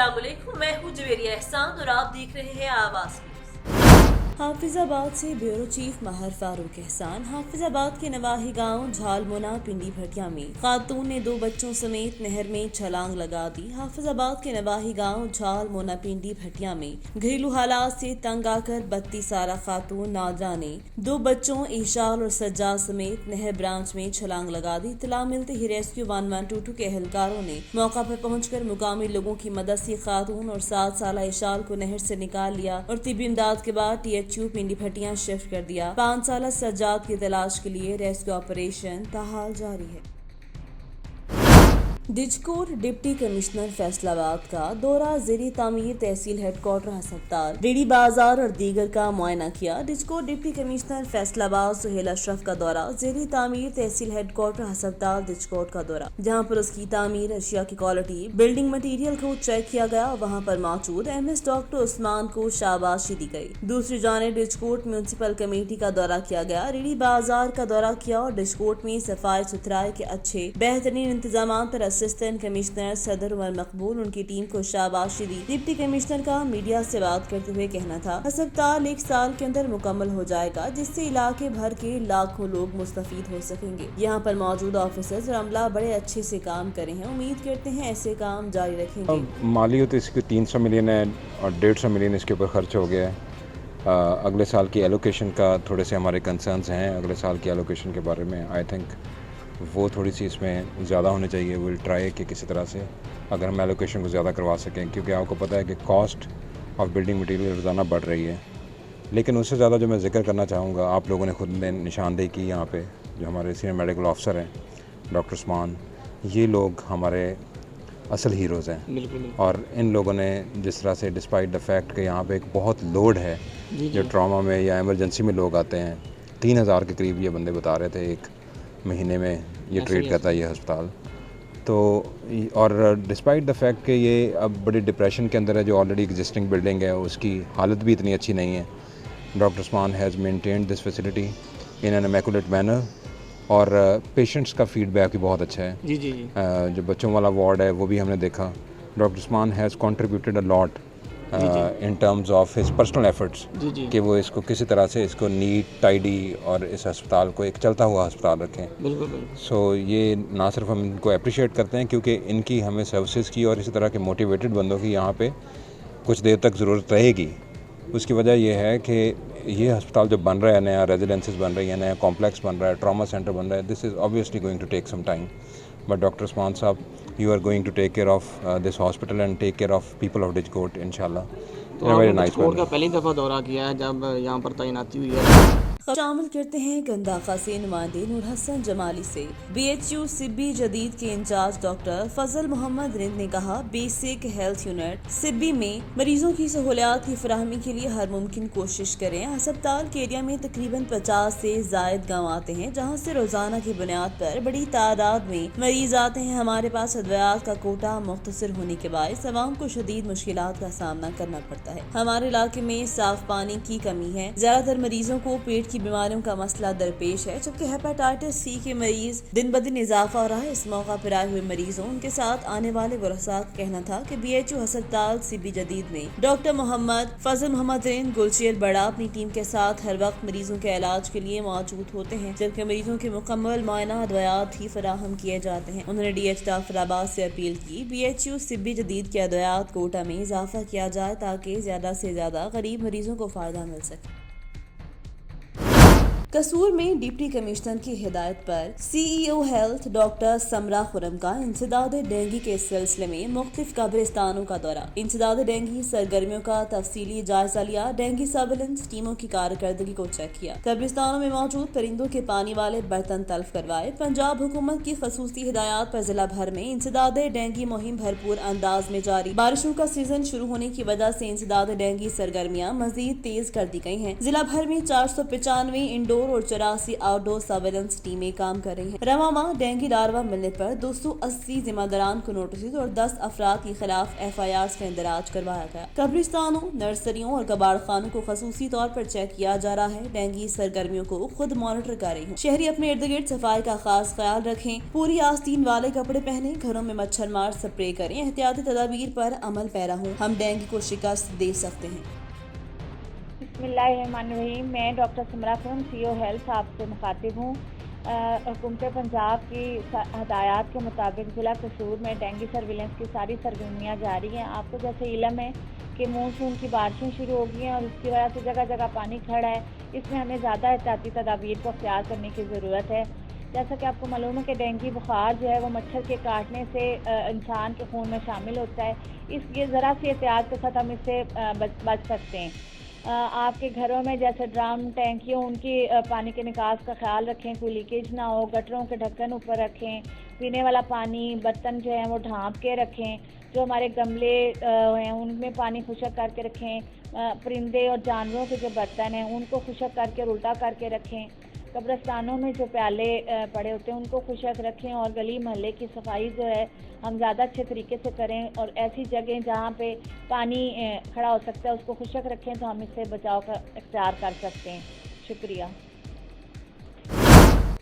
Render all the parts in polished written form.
अस्सलाम वालेकुम, मैं हूँ जवेरिया एहसान और आप देख रहे हैं आवाज़ न्यूज़। हाफिजाबाद से ब्यूरो चीफ माहर फारूक एहसान। हाफिजाबाद के नवाही गांव झालमुना पिंडी भटिया में खातून ने 2 बच्चों समेत नहर में छलांग लगा दी। हाफिजाबाद के नवाही गांव झालमुना पिंडी भटिया में घरेलू हालात से तंग आकर 32 साला खातून नादरा ने 2 बच्चों ईशाल और सज्जाद समेत नहर ब्रांच में छलांग लगा दी। इत्तला मिलते ही रेस्क्यू 1122 के एहलकारों ने मौका पर पहुंचकर मुकामी लोगों की मदद से खातून और 7 साला ईशाल को नहर से निकाल लिया और तिब्बी इमदाद के बाद THU पिंडी भटिया शिफ्ट कर दिया। 5 साला सज्जाद की तलाश के लिए रेस्क्यू ऑपरेशन ताहाल जारी है। डिजकोट डिप्टी कमिश्नर फैसलाबाद का दौरा, ज़ेरी तामीर तहसील हेडक्वार्टर अस्पताल रेडी बाजार और दीगर का मुआयना किया। डिजकोट डिप्टी कमिश्नर फैसलाबाद सुहेल अशरफ का दौरा, ज़ेरी तामीर तहसील हेडक्वार्टर अस्पताल डिजकोट का दौरा, जहां पर उसकी तामीर, अशिया की क्वालिटी, बिल्डिंग मटीरियल को चेक किया गया। वहां पर मौजूद MS डॉक्टर उस्मान को शाबाशी दी गई। दूसरी जानिब डिजकोट म्यूनसिपल कमेटी का दौरा किया गया, रेडी बाजार का दौरा किया और डिजकोट में सफाई सुथराई के अच्छे बेहतरीन इंतजाम पर असिस्टेंट कमिश्नर सदर उमर मकबूल उनकी टीम को शाबाशी दी। डिप्टी कमिश्नर का मीडिया से बात करते हुए कहना था, अस्पताल 1 साल के अंदर मुकम्मल हो जाएगा, जिससे इलाके भर के लाखों लोग मुस्तफीद हो सकेंगे। यहाँ पर मौजूद ऑफिसर्स और अमला बड़े अच्छे से काम करे हैं। उम्मीद करते हैं ऐसे काम जारी रखेंगे। मालियत इसकी 300 मिलियन है और 150 मिलियन इसके ऊपर खर्च हो गया है। अगले साल की एलोकेशन का थोड़े से हमारे कंसर्न्स हैं। अगले साल की एलोकेशन के बारे में आई थिंक वो थोड़ी सी इसमें ज़्यादा होनी चाहिए। विल ट्राई कि किसी तरह से अगर हम एलोकेशन को ज़्यादा करवा सकें, क्योंकि आपको पता है कि कॉस्ट ऑफ बिल्डिंग मटीरियल रोज़ाना बढ़ रही है। लेकिन उससे ज़्यादा जो मैं जिक्र करना चाहूँगा, आप लोगों ने खुद ने निशानदेही की यहाँ पे, जो हमारे सीनियर मेडिकल ऑफिसर हैं डॉक्टर उस्मान, ये लोग हमारे असल हीरोज़ हैं। बिल्कुल। और इन लोगों ने जिस तरह से डिस्पाइट द फैक्ट कि यहाँ पे एक बहुत लोड है, जो ट्रॉमा में या एमरजेंसी में लोग आते हैं, 3000 के करीब ये बंदे बता रहे थे एक महीने में ये ट्रीट करता है ये अस्पताल। तो और डिस्पाइट द फैक्ट कि ये अब बड़ी डिप्रेशन के अंदर है, जो ऑलरेडी एग्जिस्टिंग बिल्डिंग है उसकी हालत भी इतनी अच्छी नहीं है। Doctor Usman has maintained this facility in an immaculate manner और पेशेंट्स का फीडबैक भी बहुत अच्छा है। जी। जो बच्चों वाला वार्ड है वो भी हमने देखा। Doctor Usman has contributed a lot in terms of his personal efforts कि वो इसको किसी तरह से इसको नीट, टाइडी और इस अस्पताल को एक चलता हुआ अस्पताल रखें। बिल्कुल। सो ये ना सिर्फ हम इनको अप्रिशिएट करते हैं, क्योंकि इनकी हमें सर्विसेज की और इसी तरह के मोटिवेटेड बंदों की यहाँ पे कुछ देर तक ज़रूरत रहेगी। उसकी वजह यह है कि ये अस्पताल जो बन रहा है, नया रेजिडेंसेस बन रही है, नया कॉम्प्लेक्स बन रहा है, ट्रॉमा सेंटर बन रहा है, this is obviously going to take some time. But doctor Usman sahab, you are going to take care of this hospital and take care of people of Dijkot inshallah. तो very nice का पहली दफ़ा दौरा किया है जब यहाँ पर तैनाती हुई है। शामिल करते हैं गंदाखा से नुमाइंदे नूर हसन जमाली से। BHU सिब्बी जदीद के इंचार्ज डॉक्टर फजल मोहम्मद रिंद ने कहा, बेसिक हेल्थ यूनिट सिब्बी में मरीजों की सहूलियात की फराहमी के लिए हर मुमकिन कोशिश करें। अस्पताल के एरिया में तकरीबन 50 से जायद गाँव आते हैं, जहाँ से रोजाना की बुनियाद पर बड़ी तादाद में मरीज आते हैं। हमारे पास अद्वियात का कोटा मुख्तसर होने के बायस अवाम को शदीद मुश्किलात का सामना करना पड़ता है। हमारे इलाके में साफ पानी की कमी है। ज्यादातर मरीजों को पेट की बीमारियों का मसला दरपेश है, जबकि हेपेटाइटिस C के मरीज दिन ब दिन इजाफा हो रहा है। इस मौका पर आए हुए मरीजों, उनके साथ आने वाले वरसा का कहना था कि BHU अस्पताल सिब्बी जदीद में डॉक्टर मोहम्मद फजल मोहम्मद रिंद गुलचेर बड़ा अपनी टीम के साथ हर वक्त मरीजों के इलाज के लिए मौजूद होते हैं, जबकि मरीजों के मुकम्मल मुआयना अद्वियात ही फराहम किए जाते हैं। उन्होंने DH जाफराबाद से अपील की, BHU सिब्बी जदीद के अद्वियात कोटा में इजाफा किया जाए ताकि ज्यादा से ज्यादा गरीब मरीजों को फायदा मिल सके। कसूर में डिप्टी कमिश्नर की हिदायत पर CEO हेल्थ डॉक्टर समरा खुरम का इंसदाद डेंगू के सिलसिले में मुख्तलिफ कब्रिस्तानों का दौरा। इंसदाद डेंगू सरगर्मियों का तफसीली जायजा लिया। डेंगू सर्विलेंस टीमों की कारकर्दगी को चेक किया। कब्रिस्तानों में मौजूद परिंदों के पानी वाले बर्तन तल्फ करवाए। पंजाब हुकूमत की खसूसी हिदायत पर जिला भर में इंसदाद डेंगू मुहिम भरपूर अंदाज में जारी। बारिशों का सीजन शुरू होने की वजह से इंसदाद डेंगू सरगर्मियां मजीद तेज कर दी गई हैं। जिला भर में 495 इंडोर इंडोर और 84 आउटडोर सर्वेलेंस टीमें काम कर रही हैं। रवामा डेंगू लार्वा मिलने पर 280 जिम्मेदारान को नोटिस और 10 अफराद के खिलाफ FIRs का इंदराज करवाया गया। कब्रिस्तानों, नर्सरियों और कबाड़ खानों को खसूसी तौर पर चेक किया जा रहा है। डेंगू सरगर्मियों को खुद मॉनिटर कर रही हूँ। शहरी अपने इर्द गिर्द सफाई का खास ख्याल रखें, पूरी आस्तीन वाले कपड़े पहने, घरों में मच्छर मार स्प्रे करें, एहतियाती तदाबीर पर अमल पैरा हूँ, हम डेंगू को शिकस्त दे सकते हैं। बिस्मिल्लाहिर्रहमानिर्रहीम। मैं doctor Simra Khanam, CEO health आपसे मुखातिब हूँ। हुकूमत पंजाब की हदायत के मुताबिक ज़िला कसूर में डेंगू सर्विलेंस की सारी सरगर्मियाँ जारी हैं। आपको जैसे इल्म है कि मानसून की बारिशें शुरू हो गई हैं और इसकी वजह से जगह जगह पानी खड़ा है। इसमें हमें ज़्यादा एहतियाती तदाबीर को अख्तियार करने की ज़रूरत है। जैसा कि आपको मालूम है कि डेंगू बुखार जो है वो मच्छर के काटने से इंसान के खून में शामिल होता है। इसलिए ज़रा सी एहतियात के साथ हम इससे बच सकते हैं। आपके घरों में जैसे ड्रम, टैंकियों, उनकी पानी के निकास का ख्याल रखें, कोई लीकेज ना हो। गटरों के ढक्कन ऊपर रखें। पीने वाला पानी, बर्तन जो है वो ढाँप के रखें। जो हमारे गमले हैं उनमें पानी खुशक करके रखें। परिंदे और जानवरों के जो बर्तन हैं उनको खुशक करके और उल्टा करके रखें। कब्रिस्तानों में जो प्याले पड़े होते हैं उनको खुशक रखें। और गली महल्ले की सफाई जो है हम ज़्यादा अच्छे तरीके से करें। और ऐसी जगह जहाँ पे पानी खड़ा हो सकता है उसको खुशक रखें, तो हम इससे बचाव का इख्तियार कर सकते हैं। शुक्रिया।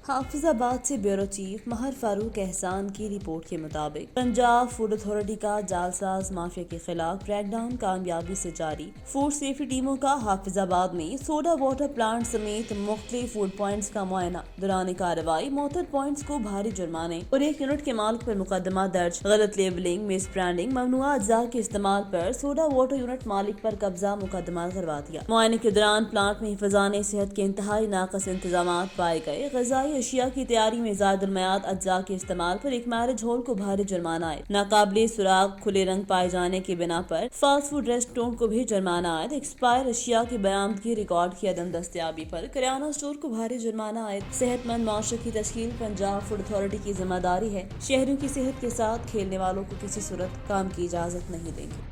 हाफिजाबाद से ब्यूरो चीफ महर फारूक एहसान की रिपोर्ट के मुताबिक पंजाब फूड अथॉरिटी का जालसाज माफिया के खिलाफ क्रैकडाउन कामयाबी से जारी। फूड सेफ्टी टीमों का हाफिजाबाद में सोडा वाटर प्लांट समेत मुख्तलिफ फूड पॉइंट्स का मुआयना। दौरान कार्रवाई मोहतद पॉइंट्स को भारी जुर्माने और एक यूनिट के मालिक पर मुकदमा दर्ज। गलत लेबलिंग, मिस ब्रांडिंग, ममनुआ अज्जा के इस्तेमाल पर सोडा वाटर यूनिट मालिक पर कब्जा मुकदमा करवा दिया। मुआयने के दौरान प्लांट में हिफाजान सेहत के इंतहाई नाकस इंतजाम पाए गए। गजाई अशिया की तैयारी में ज़ायदुल-मयाद अज्जा के इस्तेमाल पर एक मैरिज हॉल को भारी जुर्माना आए। नाकाबिले सुराग खुले रंग पाए जाने की बिना पर फास्ट फूड रेस्टोरेंट को भी जुर्माना आए। एक्सपायर अशिया की बरामदगी, रिकॉर्ड की अदम दस्तयाबी पर किराना स्टोर को भारी जुर्माना आए। सेहतमंद माशरे की तश्कील पंजाब फूड अथॉरिटी की जिम्मेदारी है। शहरियों की सेहत के साथ खेलने वालों को किसी सूरत काम की इजाजत नहीं देंगे।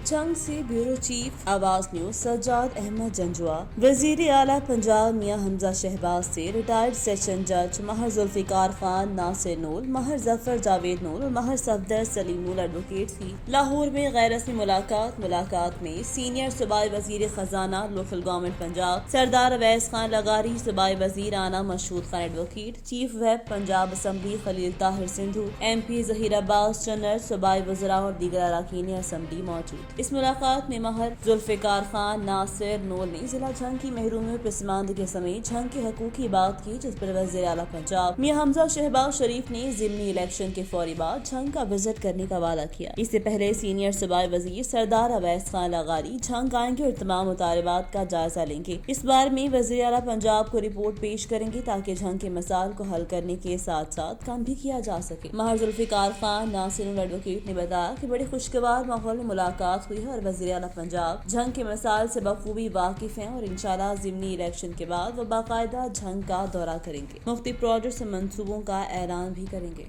जंग से ब्यूरो चीफ आवाज न्यूज सज्जाद अहमद जंजुआ वजीर आला पंजाब मियां हमजा शहबाज से रिटायर्ड सेशन जज महर जुल्फिकार खान, नासिर नूर, महर जफर जावेद नूर और महर सफदर सलीम नूर एडवोकेट्स की लाहौर में गैर रस्मी मुलाकात में सीनियर सूबाई वजीर खजाना लोकल गवर्नमेंट पंजाब सरदार अवैस खान लगारी, सूबाई वजीर आना Mashhood Khan advocate, chief whip Punjab assembly Khalil Tahir Sindhu, MP Zaheer Abbas Channar, सूबाई वज़रा और दीगर अरकान असम्बली मौजूद। इस मुलाकात में महर जुल्फिकार खान, नासिर नूर ने जिला झंग की महरूमी और पसमानदगी समेत झंग के हकूक की बात की, जिस पर वज़ीर आला पंजाब मियां हमजा शहबाज शरीफ ने ज़िमनी इलेक्शन के फौरी बाद झंग का विजिट करने का वादा किया। इससे पहले सीनियर सूबाई वजीर सरदार अवैस खान लगारी झंग आएंगे और तमाम मुतालबात का जायजा लेंगे। इस बार में वज़ीर आला पंजाब को रिपोर्ट पेश करेंगे ताकि झंग के मसाइल को हल करने के साथ साथ काम भी किया जा सके। महर जुल्फिकार खान, नासिर नूर एडवोकेट ने बताया कि बड़े खुशगवार माहौल में मुलाकात हुई है और वज़ीर आला पंजाब झंग के मसाइल से बखूबी वाकिफ हैं और इंशाल्लाह ज़िमनी इलेक्शन के बाद वो बाकायदा झंग का दौरा करेंगे। मुख्तलिफ प्रोजेक्ट्स और मंसूबों का ऐलान भी करेंगे।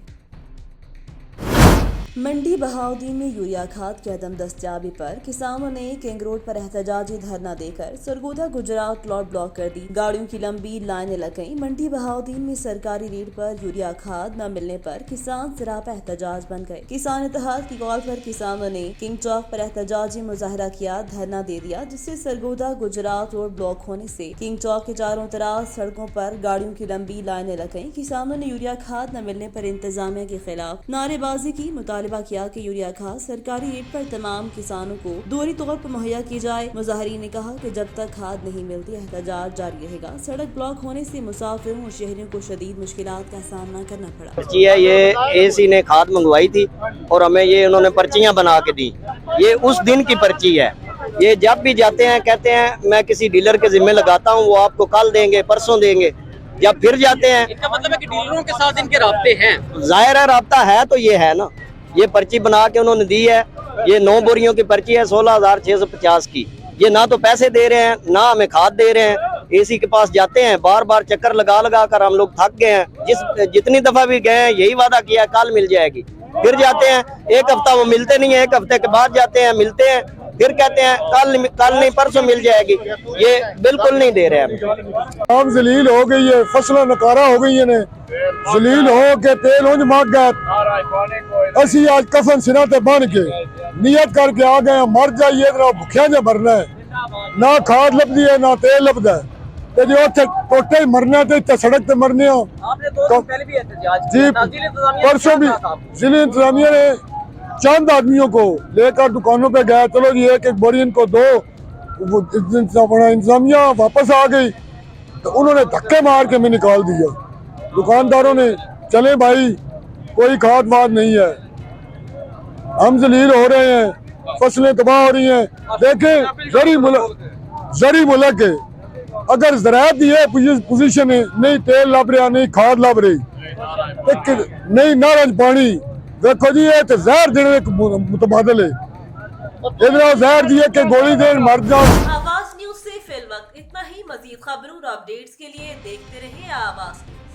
मंडी बहाउद्दीन में यूरिया खाद की अदम दस्तयाबी पर किसानों ने किंग रोड पर एहतजाजी धरना देकर सरगोदा गुजरात प्लॉट ब्लॉक कर दी। गाड़ियों की लंबी लाइनें लग गईं। मंडी बहाउद्दीन में सरकारी रेट पर यूरिया खाद न मिलने पर किसान सरापा एहतजाज बन गए। किसान इत्तेहाद की कॉल पर किसानों ने किंग चौक पर एहतजाजी मुजाहरा किया, धरना दे दिया, जिससे सरगोदा गुजरात रोड ब्लॉक होने से किंग चौक के चारों तरफ सड़कों पर गाड़ियों की लंबी लाइनें लग गईं। किसानों ने यूरिया खाद न मिलने पर इंतजामिया के खिलाफ नारेबाजी की, मुतालिबा किया कि यूरिया खाद सरकारी रेट पर तमाम किसानों को दोहरी तौर पर मुहैया की जाए। मुजाहिरीन ने कहा कि जब तक खाद नहीं मिलती एहतजाज जारी रहेगा। सड़क ब्लॉक होने से मुसाफिरों और शहरियों को शदीद मुश्किलात का सामना करना पड़ा। पर्ची है, ये AC ने खाद मंगवाई थी और हमें ये उन्होंने पर्चियां बना के दी। ये उस दिन की पर्ची है। ये जब भी जाते हैं कहते हैं मैं किसी डीलर के जिम्मे लगाता हूँ, वो आपको कल देंगे, परसों देंगे। जब फिर जाते हैं, इसका मतलब है कि डीलरों के साथ इनके राब्ते हैं। जाहिर है राब्ता है, तो ये है ना, ये पर्ची बना के उन्होंने दी है। ये 9 बोरियों की पर्ची है 16,650 की। ये ना तो पैसे दे रहे हैं ना हमें खाद दे रहे हैं। AC के पास जाते हैं, बार बार चक्कर लगा लगा कर हम लोग थक गए हैं। जितनी दफा भी गए हैं यही वादा किया कल मिल जाएगी, फिर जाते हैं, एक हफ्ता वो मिलते नहीं है, एक हफ्ते के बाद जाते हैं, मिलते हैं, پھر کہتے ہیں کل نہیں پرسوں مل جائے گی. یہ بالکل نہیں دے رہے ہیں. عام ذلیل ہو گئی ہے, فصلیں نکارا ہو گئی ہیں, ذلیل ہو کے تیل ہونج مانگ گئے. اسی آج کفن سنہ تے بن کے نیت کر کے آ گئے ہیں مر جائیے نہ بھکھیاں جے مرنا ہے, نہ کھاد لبدی ہے نہ تیل لبدا ہے. تے جو اتھے ٹوٹے مرنا تے سڑک تے مرنے ہو. آپ نے 2 دن پہلے بھی احتجاج جی کیا تھا. ضلع انتظامیہ نے پرسوں بھی کیا کہا تھا؟ ضلع انتظامیہ نے چند آدمیوں کو لے کر دکانوں پہ گیا, چلو جی ایک بوری ان کو دو. وہ انتظامیہ واپس آ گئی تو انہوں نے دھکے مار کے میں نکال دیا. دکانداروں نے چلے بھائی کوئی کھاد واد نہیں ہے, ہم ذلیل ہو رہے ہیں, فصلیں تباہ ہو رہی ہیں. دیکھیں زرعی ملک ہے, اگر زراعت یہ پوزیشن ہے, نہیں تیل لب رہا نہیں کھاد لب رہی, نہیں نارنج پانی, دیکھو جی یہ تو زہر دینے متبادل ہے. ادھر زہر دیے کہ گولی دین مر جاؤ. آواز نیوز سے فی الوقت اتنا ہی. مزید خبروں اور اپڈیٹس کے لیے دیکھتے رہیے آواز نیوز.